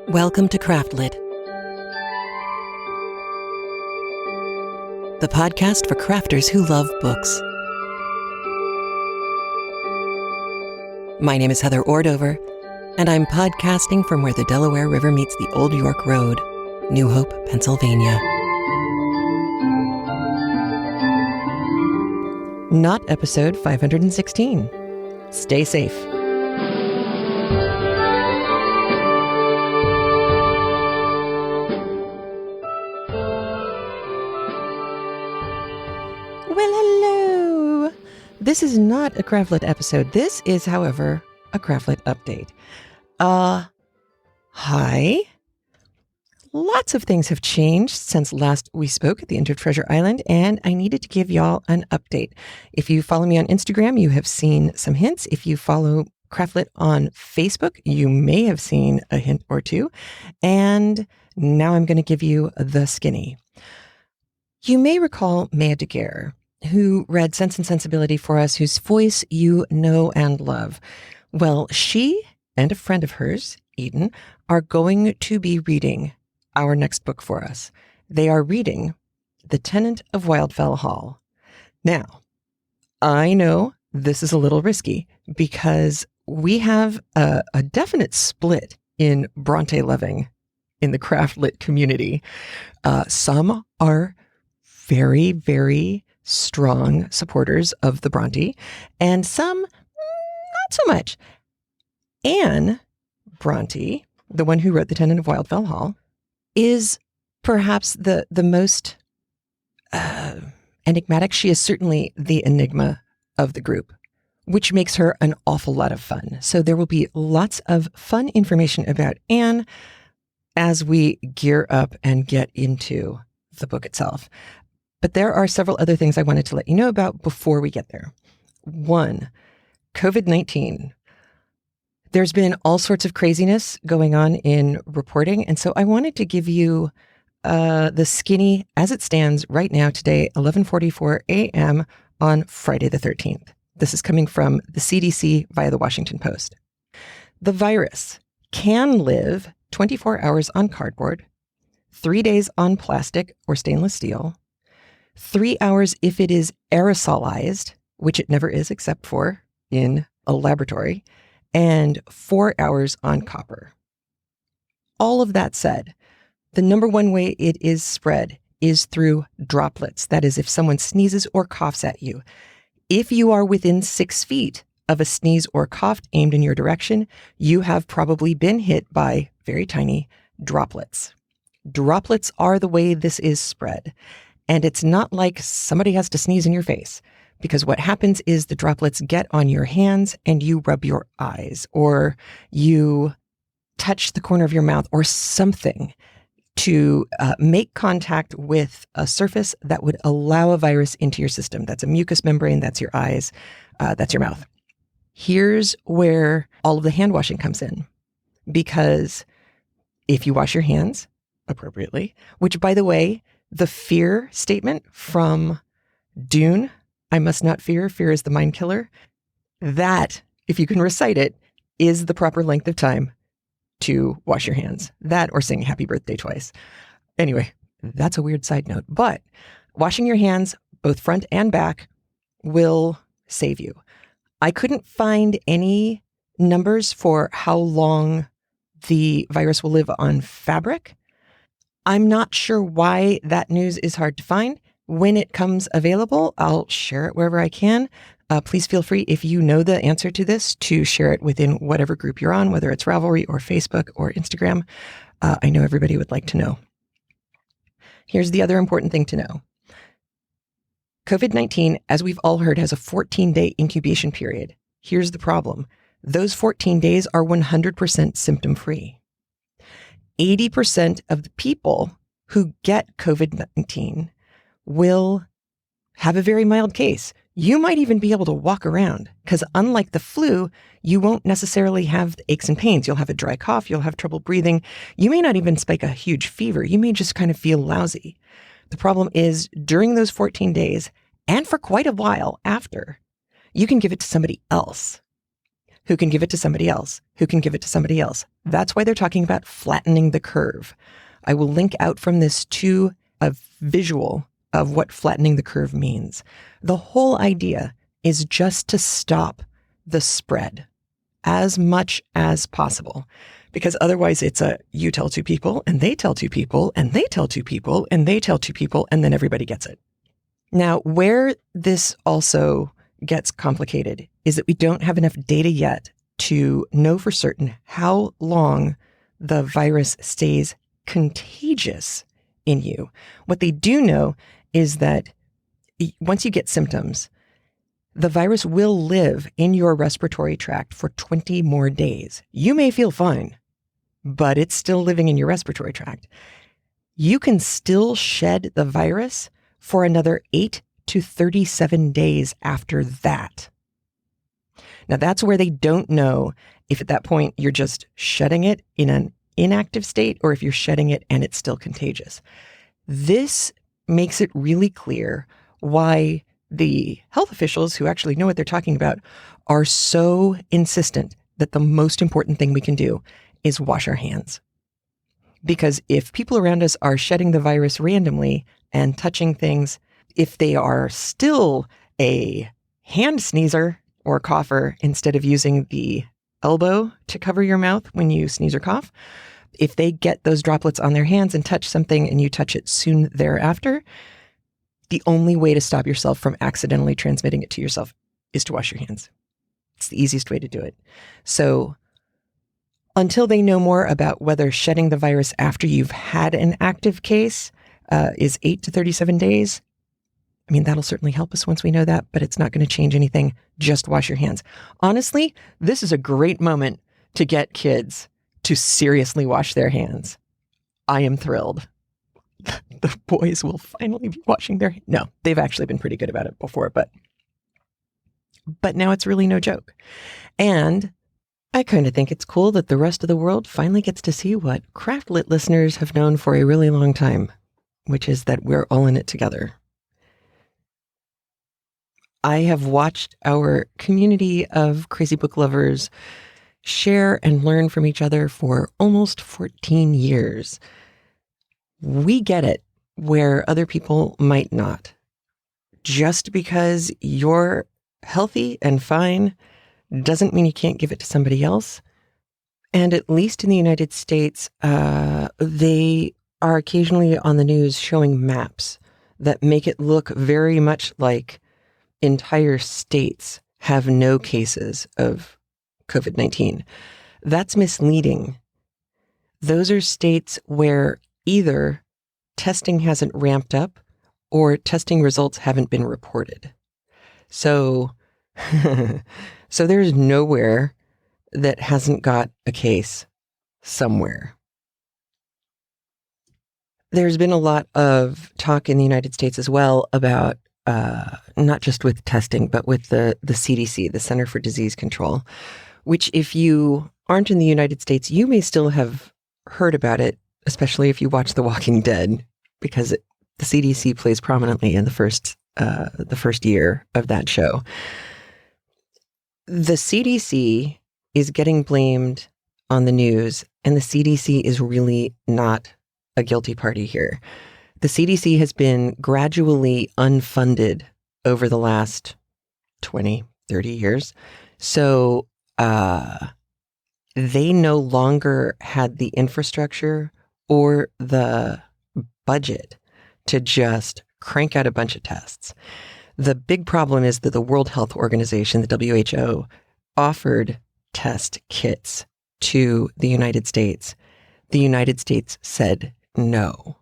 Welcome to Craftlit, the podcast for crafters who love books. My name is Heather Ordover, and I'm podcasting from where the Delaware River meets the Old York Road, New Hope, Pennsylvania. Not episode 516. Stay safe. Well, hello. This is not a Craftlit episode. This is, however, a Craftlit update. Hi. Lots of things have changed since last we spoke at the end of Treasure Island, and I needed to give y'all an update. If you follow me on Instagram, you have seen some hints. If you follow Craftlit on Facebook, you may have seen a hint or two. And now I'm going to give you the skinny. You may recall Maya Daguerre, who read Sense and Sensibility for us, whose voice you know and love. Well, she and a friend of hers, Eden, are going to be reading our next book for us. They are reading The Tenant of Wildfell Hall. Now, I know this is a little risky because we have a definite split in Bronte loving in the Craftlit community. Some are very, very strong supporters of the Bronte, and some not so much. Anne Bronte, the one who wrote The Tenant of Wildfell Hall, is perhaps the most enigmatic. She is certainly the enigma of the group, which makes her an awful lot of fun. So there will be lots of fun information about Anne as we gear up and get into the book itself. But there are several other things I wanted to let you know about before we get there. One, COVID-19. There's been all sorts of craziness going on in reporting, and so I wanted to give you the skinny as it stands right now today, 11:44 a.m. on Friday the 13th. This is coming from the CDC via the Washington Post. The virus can live 24 hours on cardboard, 3 days on plastic or stainless steel, 3 hours if it is aerosolized, which it never is except for in a laboratory, and 4 hours on copper. All of that said, the number one way it is spread is through droplets. That is, if someone sneezes or coughs at you. If you are within 6 feet of a sneeze or cough aimed in your direction, you have probably been hit by very tiny droplets. Droplets are the way this is spread. And it's not like somebody has to sneeze in your face, because what happens is the droplets get on your hands and you rub your eyes, or you touch the corner of your mouth or something to make contact with a surface that would allow a virus into your system. That's a mucous membrane, that's your eyes, that's your mouth. Here's where all of the hand washing comes in, because if you wash your hands appropriately, which, by the way, the fear statement from Dune, I must not fear, fear is the mind killer. That, if you can recite it, is the proper length of time to wash your hands. That or sing happy birthday twice. Anyway, that's a weird side note. But washing your hands, both front and back, will save you. I couldn't find any numbers for how long the virus will live on fabric. I'm not sure why that news is hard to find. When it comes available, I'll share it wherever I can. Please feel free, if you know the answer to this, to share it within whatever group you're on, whether it's Ravelry or Facebook or Instagram. I know everybody would like to know. Here's the other important thing to know. COVID-19, as we've all heard, has a 14-day incubation period. Here's the problem. Those 14 days are 100% symptom-free. 80% of the people who get COVID-19 will have a very mild case. You might even be able to walk around, because unlike the flu, you won't necessarily have the aches and pains. You'll have a dry cough. You'll have trouble breathing. You may not even spike a huge fever. You may just kind of feel lousy. The problem is during those 14 days, and for quite a while after, you can give it to somebody else. who can give it to somebody else, who can give it to somebody else. That's why they're talking about flattening the curve. I will link out from this to a visual of what flattening the curve means. The whole idea is just to stop the spread as much as possible, because otherwise it's you tell two people and they tell two people and they tell two people and they tell two people and then everybody gets it. Now, where this also gets complicated is that we don't have enough data yet to know for certain how long the virus stays contagious in you. What they do know is that once you get symptoms, the virus will live in your respiratory tract for 20 more days. You may feel fine, but it's still living in your respiratory tract. You can still shed the virus for another 8 to 37 days after that. Now, that's where they don't know if at that point you're just shedding it in an inactive state or if you're shedding it and it's still contagious. This makes it really clear why the health officials who actually know what they're talking about are so insistent that the most important thing we can do is wash our hands. Because if people around us are shedding the virus randomly and touching things, if they are still a hand sneezer or cougher instead of using the elbow to cover your mouth when you sneeze or cough, if they get those droplets on their hands and touch something and you touch it soon thereafter, the only way to stop yourself from accidentally transmitting it to yourself is to wash your hands. It's the easiest way to do it. So until they know more about whether shedding the virus after you've had an active case is 8 to 37 days, I mean, that'll certainly help us once we know that, but it's not going to change anything. Just wash your hands. Honestly, this is a great moment to get kids to seriously wash their hands. I am thrilled. The boys will finally be washing their hands. No, they've actually been pretty good about it before, but now it's really no joke. And I kind of think it's cool that the rest of the world finally gets to see what Craft Lit listeners have known for a really long time, which is that we're all in it together. I have watched our community of crazy book lovers share and learn from each other for almost 14 years. We get it where other people might not. Just because you're healthy and fine doesn't mean you can't give it to somebody else. And at least in the United States, they are occasionally on the news showing maps that make it look very much like entire states have no cases of COVID-19. That's misleading. Those are states where either testing hasn't ramped up or testing results haven't been reported. So there's nowhere that hasn't got a case somewhere. There's been a lot of talk in the United States as well about not just with testing, but with the CDC, the Center for Disease Control, which if you aren't in the United States, you may still have heard about it, especially if you watch The Walking Dead, because the CDC plays prominently in the first year of that show. The CDC is getting blamed on the news, and the CDC is really not a guilty party here. The CDC has been gradually unfunded over the last 20, 30 years. So they no longer had the infrastructure or the budget to just crank out a bunch of tests. The big problem is that the World Health Organization, the WHO, offered test kits to the United States. The United States said no.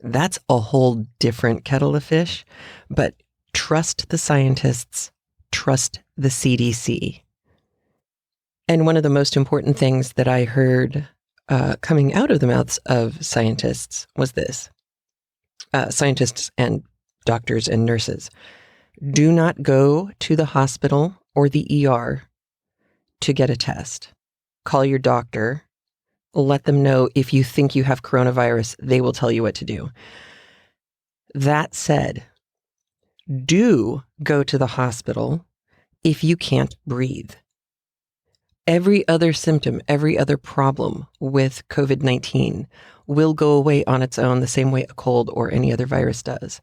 That's a whole different kettle of fish, but trust the scientists, trust the CDC. And one of the most important things that I heard coming out of the mouths of scientists was this. Scientists and doctors and nurses, do not go to the hospital or the ER to get a test. Call your doctor. Let them know if you think you have coronavirus. They will tell you what to do. That said, do go to the hospital if you can't breathe. Every other symptom, every other problem with COVID-19 will go away on its own the same way a cold or any other virus does.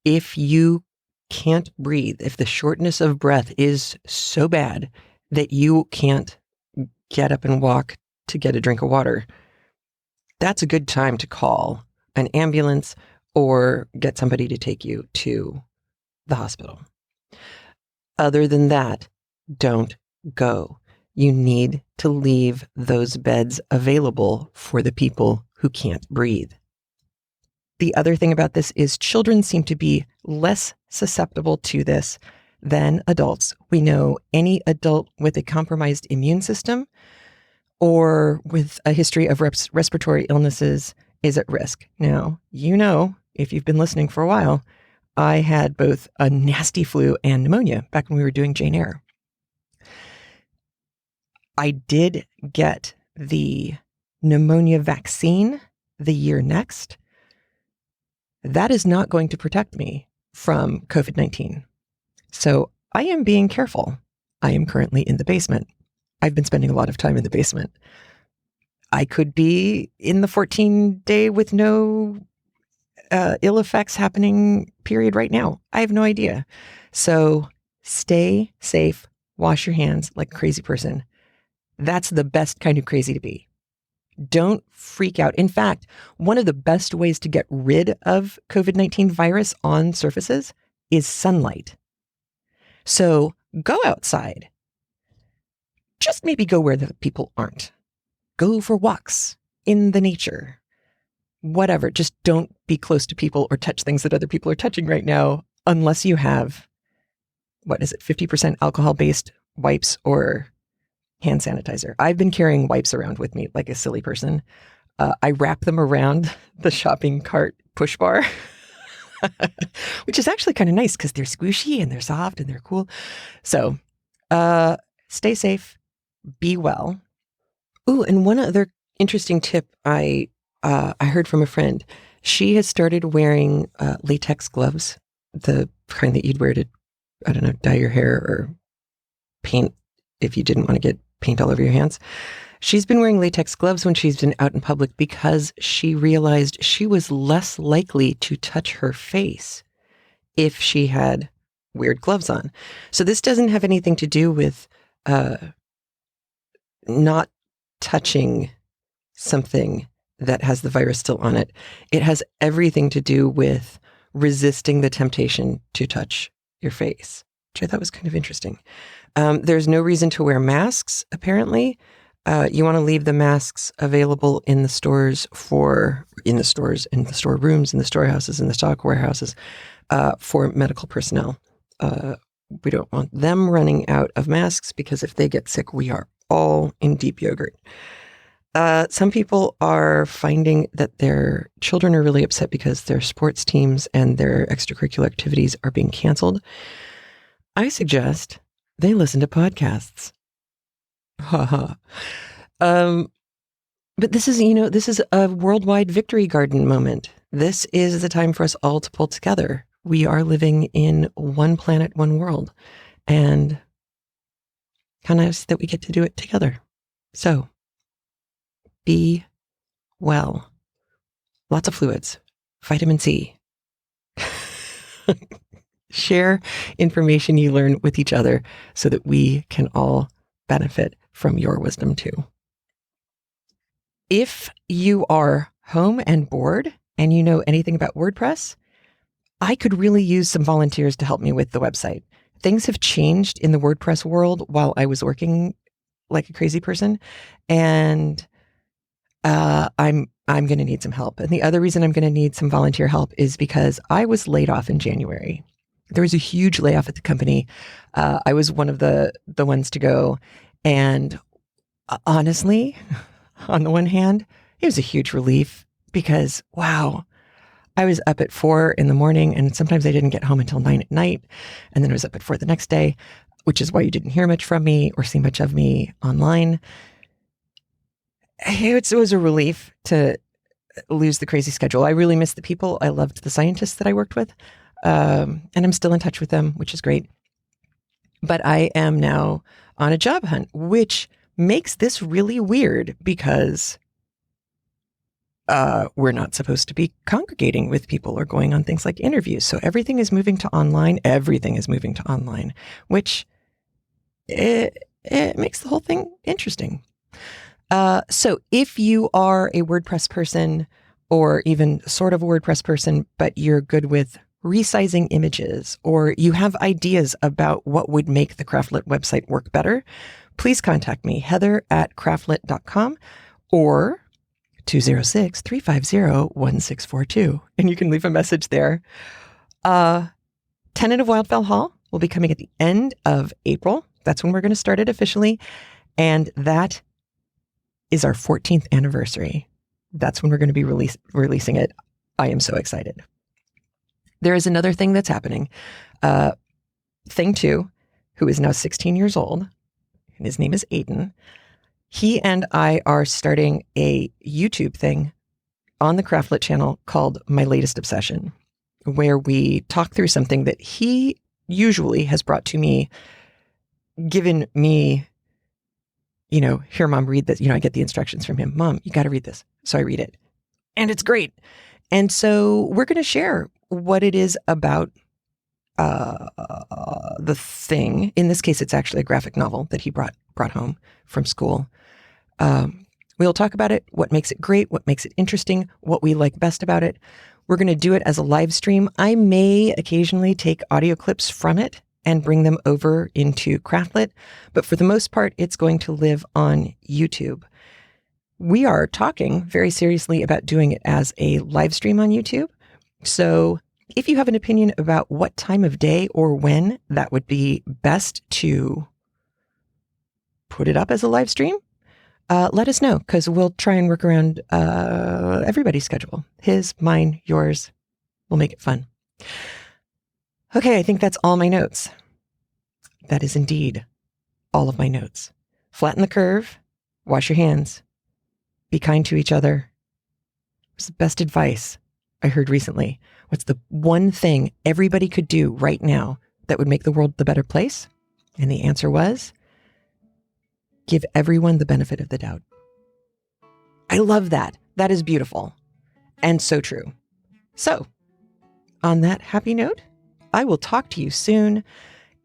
If you can't breathe, if the shortness of breath is so bad that you can't get up and walk to get a drink of water, that's a good time to call an ambulance or get somebody to take you to the hospital. Other than that, don't go. You need to leave those beds available for the people who can't breathe. The other thing about this is children seem to be less susceptible to this than adults. We know any adult with a compromised immune system or with a history of respiratory illnesses is at risk. Now, if you've been listening for a while, I had both a nasty flu and pneumonia back when we were doing Jane Eyre. I did get the pneumonia vaccine the year next. That is not going to protect me from COVID-19. So I am being careful. I am currently in the basement. I've been spending a lot of time in the basement. I could be in the 14-day with no ill effects happening period right now. I have no idea. So stay safe, wash your hands like a crazy person. That's the best kind of crazy to be. Don't freak out. In fact, one of the best ways to get rid of COVID-19 virus on surfaces is sunlight. So go outside. Just maybe go where the people aren't. Go for walks in the nature. Whatever. Just don't be close to people or touch things that other people are touching right now unless you have, 50% alcohol-based wipes or hand sanitizer. I've been carrying wipes around with me like a silly person. I wrap them around the shopping cart push bar, which is actually kind of nice because they're squishy and they're soft and they're cool. So stay safe, be well. Ooh, and one other interesting tip I heard from a friend. She has started wearing latex gloves, the kind that you'd wear to, dye your hair or paint if you didn't want to get paint all over your hands. She's been wearing latex gloves when she's been out in public because she realized she was less likely to touch her face if she had weird gloves on. So this doesn't have anything to do with not touching something that has the virus still on it. It has everything to do with resisting the temptation to touch your face, which I thought was kind of interesting. There's no reason to wear masks, apparently. You want to leave the masks available in the stores, in the storerooms, in the storehouses, in the stock warehouses, for medical personnel. We don't want them running out of masks because if they get sick, we are all in deep yogurt. Some people are finding that their children are really upset because their sports teams and their extracurricular activities are being canceled. I suggest they listen to podcasts. But this is a worldwide victory garden moment. This is the time for us all to pull together. We are living in one planet, one world, and how nice that we get to do it together. So be well. Lots of fluids, vitamin C. Share information you learn with each other so that we can all benefit from your wisdom too. If you are home and bored and you know anything about WordPress, I could really use some volunteers to help me with the website. Things have changed in the WordPress world while I was working like a crazy person, and I'm going to need some help. And the other reason I'm going to need some volunteer help is because I was laid off in January. There was a huge layoff at the company. I was one of the ones to go, and honestly, on the one hand, it was a huge relief because, wow, I was up at 4 a.m. and sometimes I didn't get home until 9 p.m. And then I was up at 4 the next day, which is why you didn't hear much from me or see much of me online. It was a relief to lose the crazy schedule. I really missed the people. I loved the scientists that I worked with. And I'm still in touch with them, which is great. But I am now on a job hunt, which makes this really weird because we're not supposed to be congregating with people or going on things like interviews. So everything is moving to online. Everything is moving to online, which it makes the whole thing interesting. So if you are a WordPress person or even sort of a WordPress person, but you're good with resizing images or you have ideas about what would make the Craftlit website work better, please contact me, heather@craftlit.com or 206-350-1642. And you can leave a message there. Tenant of Wildfell Hall will be coming at the end of April. That's when we're going to start it officially. And that is our 14th anniversary. That's when we're going to be releasing it. I am so excited. There is another thing that's happening. Thing 2, who is now 16 years old, and his name is Aiden. He and I are starting a YouTube thing on the Craftlit channel called My Latest Obsession, where we talk through something that he usually has brought to me, given me, here, Mom, read this. I get the instructions from him. Mom, you got to read this. So I read it. And it's great. And so we're going to share what it is about the thing. In this case, it's actually a graphic novel that he brought home from school. We'll talk about it, what makes it great, what makes it interesting, what we like best about it. We're going to do it as a live stream. I may occasionally take audio clips from it and bring them over into Craftlit, but for the most part, it's going to live on YouTube. We are talking very seriously about doing it as a live stream on YouTube. So if you have an opinion about what time of day or when that would be best to put it up as a live stream, let us know, because we'll try and work around everybody's schedule. His, mine, yours. We'll make it fun. Okay, I think that's all my notes. That is indeed all of my notes. Flatten the curve. Wash your hands. Be kind to each other. What's the best advice I heard recently? What's the one thing everybody could do right now that would make the world the better place? And the answer was, give everyone the benefit of the doubt. I love that. That is beautiful and so true. So, on that happy note, I will talk to you soon.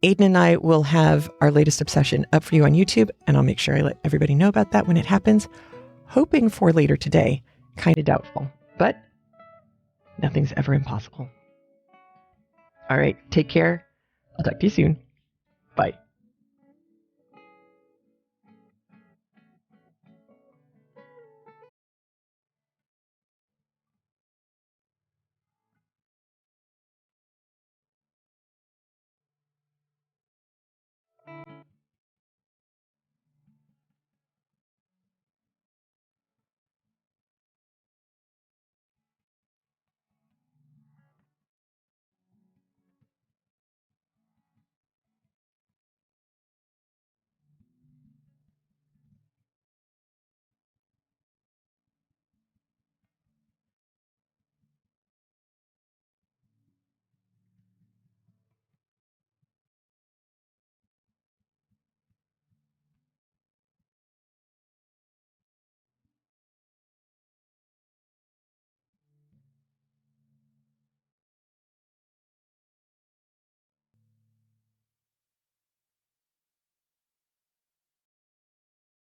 Aiden and I will have our latest obsession up for you on YouTube, and I'll make sure I let everybody know about that when it happens. Hoping for later today. Kind of doubtful, but nothing's ever impossible. All right, take care. I'll talk to you soon. Bye.